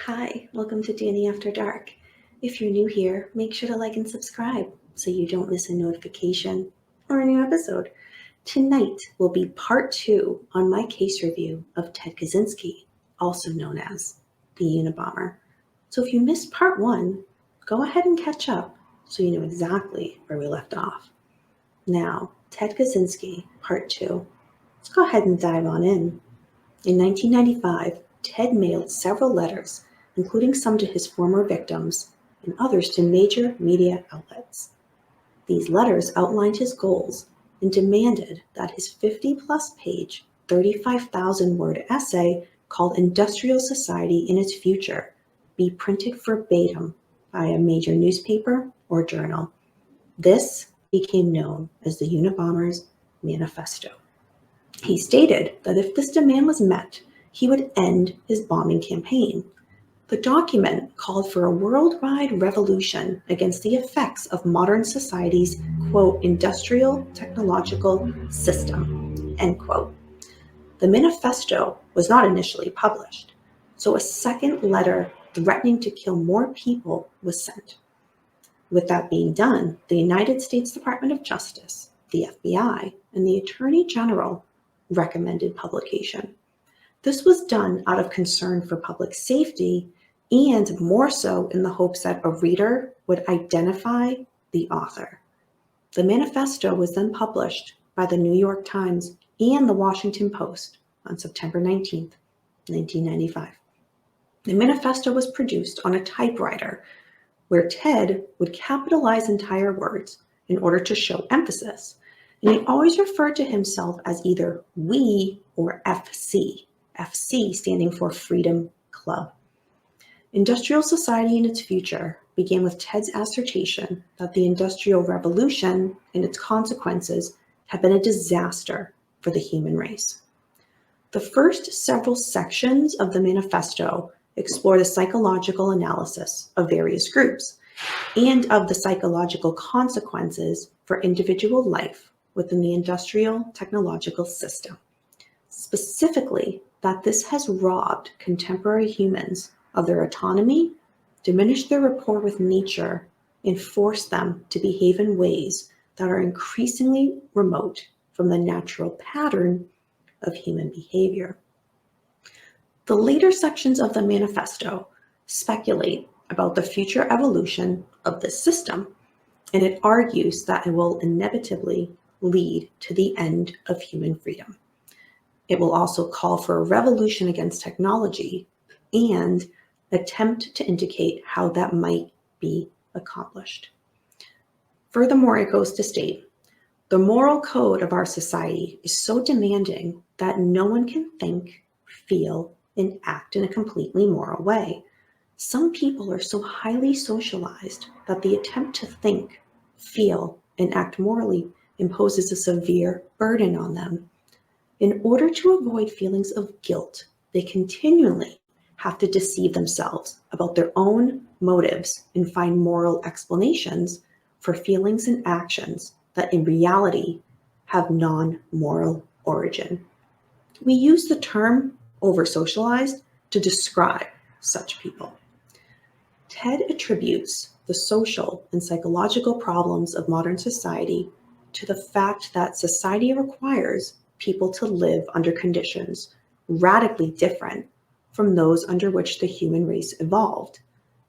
Hi, welcome to Danny After Dark. If you're new here, make sure to like and subscribe so you don't miss a notification or a new episode. Tonight will be part 2 on my case review of Ted Kaczynski, also known as the Unabomber. So if you missed part 1, go ahead and catch up so you know exactly where we left off. Now, Ted Kaczynski, part 2. Let's go ahead and dive on in. In 1995, Ted mailed several letters, including some to his former victims and others to major media outlets. These letters outlined his goals and demanded that his 50-plus page, 35,000-word essay called Industrial Society in Its Future be printed verbatim by a major newspaper or journal. This became known as the Unabomber's Manifesto. He stated that if this demand was met, he would end his bombing campaign. The document called for a worldwide revolution against the effects of modern society's, quote, industrial technological system, end quote. The manifesto was not initially published, so a second letter threatening to kill more people was sent. With that being done, the United States Department of Justice, the FBI, and the Attorney General recommended publication. This was done out of concern for public safety and more so in the hopes that a reader would identify the author. The manifesto was then published by the New York Times and the Washington Post on September 19, 1995. The manifesto was produced on a typewriter where Ted would capitalize entire words in order to show emphasis. And he always referred to himself as either we or FC, FC standing for Freedom Club. Industrial Society in Its Future began with Ted's assertion that the Industrial Revolution and its consequences had been a disaster for the human race. The first several sections of the manifesto explore the psychological analysis of various groups and of the psychological consequences for individual life within the industrial technological system. Specifically, that this has robbed contemporary humans of their autonomy, diminished their rapport with nature, and forced them to behave in ways that are increasingly remote from the natural pattern of human behavior. The later sections of the manifesto speculate about the future evolution of this system, and it argues that it will inevitably lead to the end of human freedom. It will also call for a revolution against technology and attempt to indicate how that might be accomplished. Furthermore, it goes to state, the moral code of our society is so demanding that no one can think, feel, and act in a completely moral way. Some people are so highly socialized that the attempt to think, feel, and act morally imposes a severe burden on them. In order to avoid feelings of guilt, they continually have to deceive themselves about their own motives and find moral explanations for feelings and actions that in reality have non-moral origin. We use the term over-socialized to describe such people. Ted attributes the social and psychological problems of modern society to the fact that society requires people to live under conditions radically different from those under which the human race evolved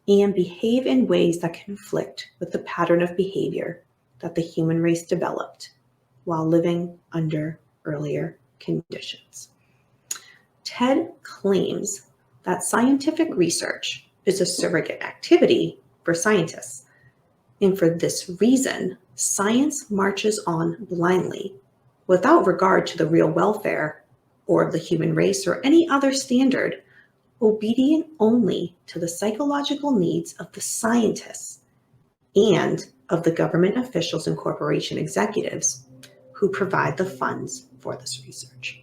and behave in ways that conflict with the pattern of behavior that the human race developed while living under earlier conditions. Ted claims that scientific research is a surrogate activity for scientists, and for this reason, science marches on blindly without regard to the real welfare or the human race or any other standard, obedient only to the psychological needs of the scientists and of the government officials and corporation executives who provide the funds for this research.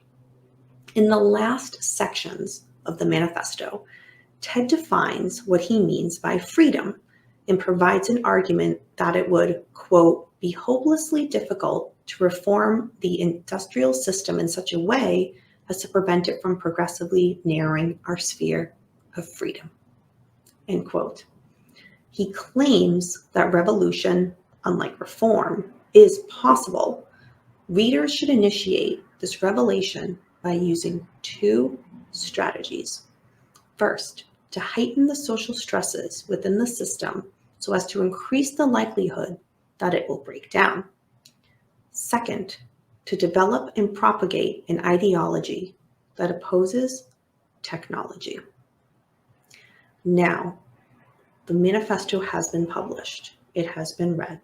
In the last sections of the manifesto, Ted defines what he means by freedom and provides an argument that it would, quote, be hopelessly difficult to reform the industrial system in such a way as to prevent it from progressively narrowing our sphere of freedom, end quote. He claims that revolution, unlike reform, is possible. Readers should initiate this revelation by using two strategies. First, to heighten the social stresses within the system so as to increase the likelihood that it will break down. Second, to develop and propagate an ideology that opposes technology. Now, the manifesto has been published. It has been read.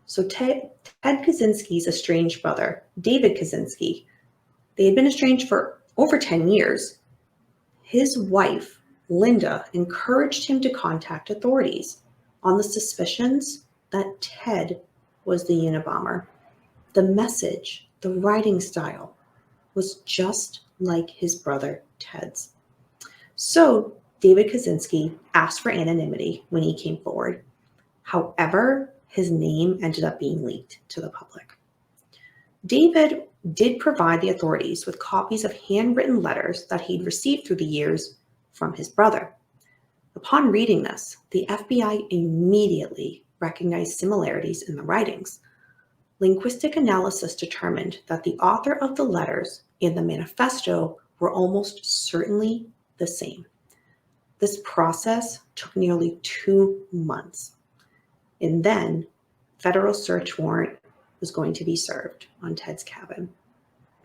So Ted Kaczynski's estranged brother, David Kaczynski, they had been estranged for over 10 years. His wife, Linda, encouraged him to contact authorities on the suspicions that Ted was the Unabomber. The message, the writing style, was just like his brother Ted's. So David Kaczynski asked for anonymity when he came forward. However, his name ended up being leaked to the public. David did provide the authorities with copies of handwritten letters that he'd received through the years from his brother. Upon reading this, the FBI immediately recognized similarities in the writings. Linguistic analysis determined that the author of the letters and the manifesto were almost certainly the same. This process took nearly 2 months. And then, federal search warrant was going to be served on Ted's cabin.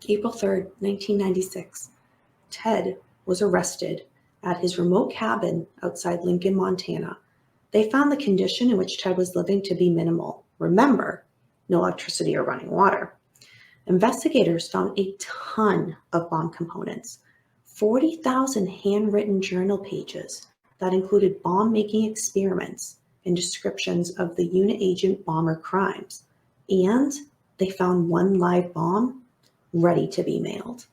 April 3rd, 1996, Ted was arrested at his remote cabin outside Lincoln, Montana. They found the condition in which Ted was living to be minimal. Remember, no electricity or running water. Investigators found a ton of bomb components, 40,000 handwritten journal pages that included bomb-making experiments and descriptions of the unit agent bomber crimes. And they found one live bomb ready to be mailed.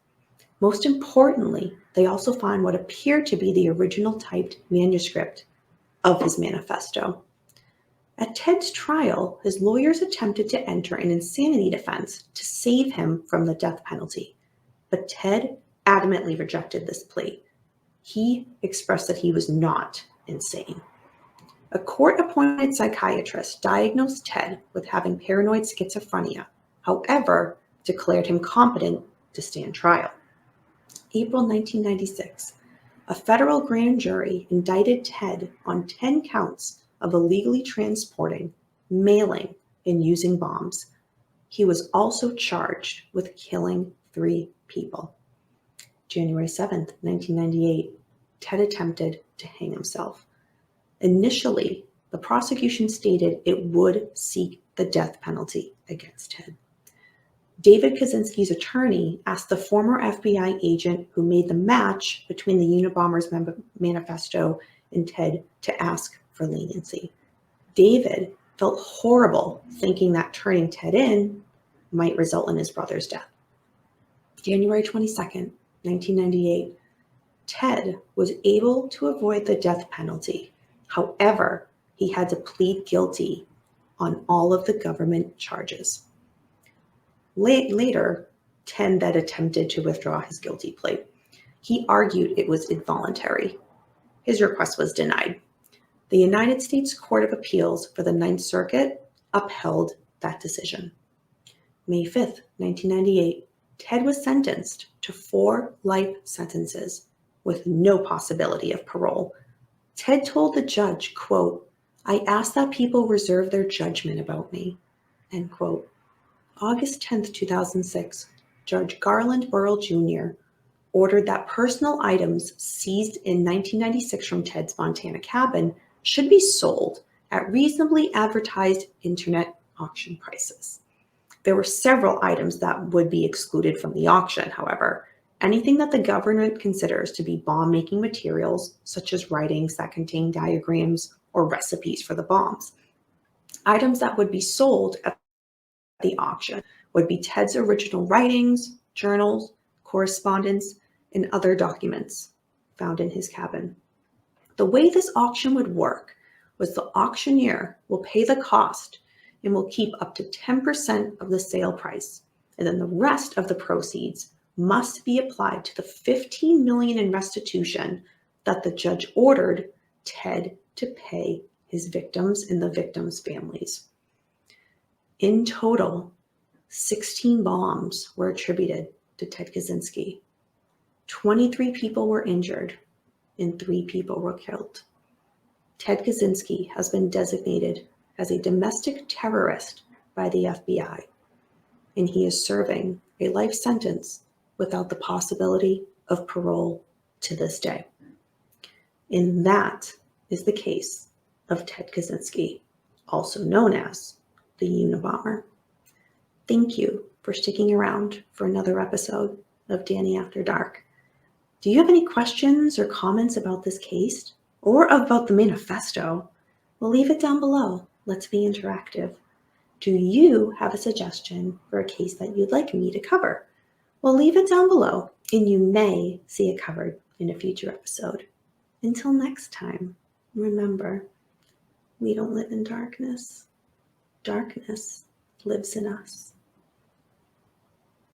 Most importantly, they also found what appeared to be the original typed manuscript of his manifesto. At Ted's trial, his lawyers attempted to enter an insanity defense to save him from the death penalty, but Ted adamantly rejected this plea. He expressed that he was not insane. A court-appointed psychiatrist diagnosed Ted with having paranoid schizophrenia, however, declared him competent to stand trial. April 1996, a federal grand jury indicted Ted on 10 counts of illegally transporting, mailing, and using bombs. He was also charged with killing 3 people. January 7th, 1998, Ted attempted to hang himself. Initially, the prosecution stated it would seek the death penalty against Ted. David Kaczynski's attorney asked the former FBI agent who made the match between the Unabomber's manifesto and Ted to ask for leniency. David felt horrible thinking that turning Ted in might result in his brother's death. January 22nd, 1998, Ted was able to avoid the death penalty. However, he had to plead guilty on all of the government charges. Later, Ted then attempted to withdraw his guilty plea. He argued it was involuntary. His request was denied. The United States Court of Appeals for the Ninth Circuit upheld that decision. May 5th, 1998, Ted was sentenced to 4 life sentences with no possibility of parole. Ted told the judge, quote, "I ask that people reserve their judgment about me," end quote. August 10th, 2006, Judge Garland Burrell Jr. ordered that personal items seized in 1996 from Ted's Montana cabin should be sold at reasonably advertised internet auction prices. There were several items that would be excluded from the auction, however. Anything that the government considers to be bomb-making materials, such as writings that contain diagrams or recipes for the bombs. Items that would be sold at the auction would be Ted's original writings, journals, correspondence, and other documents found in his cabin. The way this auction would work was the auctioneer will pay the cost and will keep up to 10% of the sale price, and then the rest of the proceeds must be applied to the $15 million in restitution that the judge ordered Ted to pay his victims and the victims' families. In total, 16 bombs were attributed to Ted Kaczynski. 23 people were injured and 3 people were killed. Ted Kaczynski has been designated as a domestic terrorist by the FBI, and he is serving a life sentence without the possibility of parole to this day. And that is the case of Ted Kaczynski, also known as the Unabomber. Thank you for sticking around for another episode of Danny After Dark. Do you have any questions or comments about this case or about the manifesto? Well, leave it down below. Let's be interactive. Do you have a suggestion for a case that you'd like me to cover? Well, leave it down below and you may see it covered in a future episode. Until next time, remember, we don't live in darkness. Darkness lives in us.